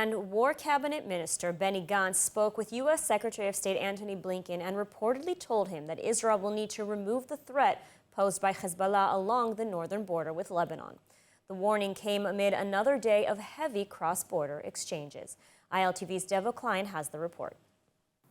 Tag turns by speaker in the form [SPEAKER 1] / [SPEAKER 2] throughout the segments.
[SPEAKER 1] And War Cabinet Minister Benny Gantz spoke with U.S. Secretary of State Antony Blinken and reportedly told him that Israel will need to remove the threat posed by Hezbollah along the northern border with Lebanon. The warning came amid another day of heavy cross-border exchanges. ILTV's Devo Klein has the report.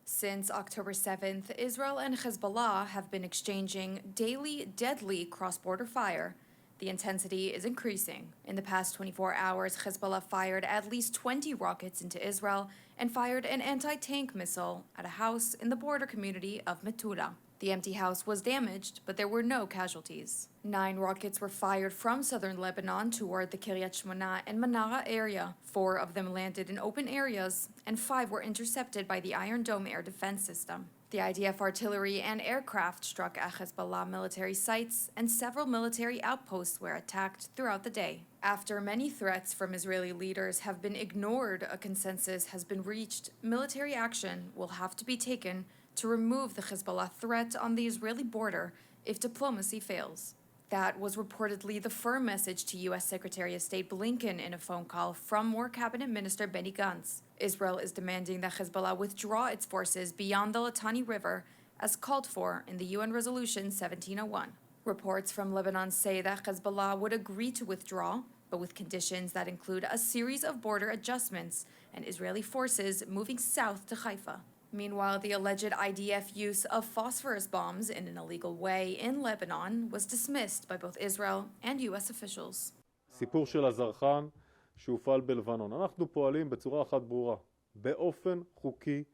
[SPEAKER 2] Since October 7th, Israel and Hezbollah have been exchanging daily, deadly cross-border fire. The intensity is increasing. In the past 24 hours, Hezbollah fired at least 20 rockets into Israel and fired an anti-tank missile at a house in the border community of Metula. The empty house was damaged, but there were no casualties. 9 rockets were fired from southern Lebanon toward the Kiryat Shmona and Manara area. 4 of them landed in open areas, and 5 were intercepted by the Iron Dome air defense system. The IDF artillery and aircraft struck at Hezbollah military sites, and several military outposts were attacked throughout the day. After many threats from Israeli leaders have been ignored, a consensus has been reached. Military action will have to be taken to remove the Hezbollah threat on the Israeli border if diplomacy fails. That was reportedly the firm message to U.S. Secretary of State Blinken in a phone call from War Cabinet Minister Benny Gantz. Israel is demanding that Hezbollah withdraw its forces beyond the Litani River, as called for in the UN Resolution 1701. Reports from Lebanon say that Hezbollah would agree to withdraw, but with conditions that include a series of border adjustments and Israeli forces moving south to Haifa. Meanwhile, the alleged IDF use of phosphorus bombs in an illegal way in Lebanon was dismissed by both Israel and U.S. officials.
[SPEAKER 3] סיפור של הזרחן שהופעל בלבנון. אנחנו פועלים בצורה אחת ברורה, באופן חוקי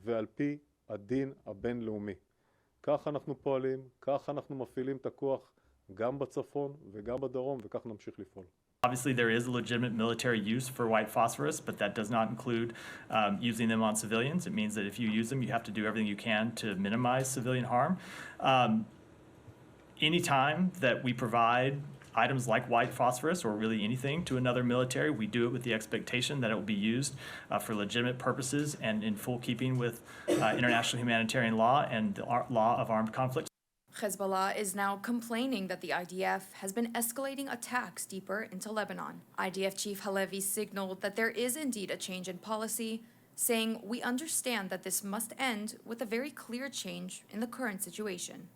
[SPEAKER 3] ועל פי הדין הבינלאומי. כך אנחנו פועלים, כך אנחנו מפעילים את הכוח גם בצפון וגם בדרום, וכך נמשיך לפעול.
[SPEAKER 4] Obviously, there is a legitimate military use for white phosphorus, but that does not include using them on civilians. It means that if you use them, you have to do everything you can to minimize civilian harm. Anytime that we provide items like white phosphorus or really anything to another military, we do it with the expectation that it will be used for legitimate purposes and in full keeping with international humanitarian law and the law of armed conflict.
[SPEAKER 2] Hezbollah is now complaining that the IDF has been escalating attacks deeper into Lebanon. IDF Chief Halevi signaled that there is indeed a change in policy, saying, "We understand that this must end with a very clear change in the current situation."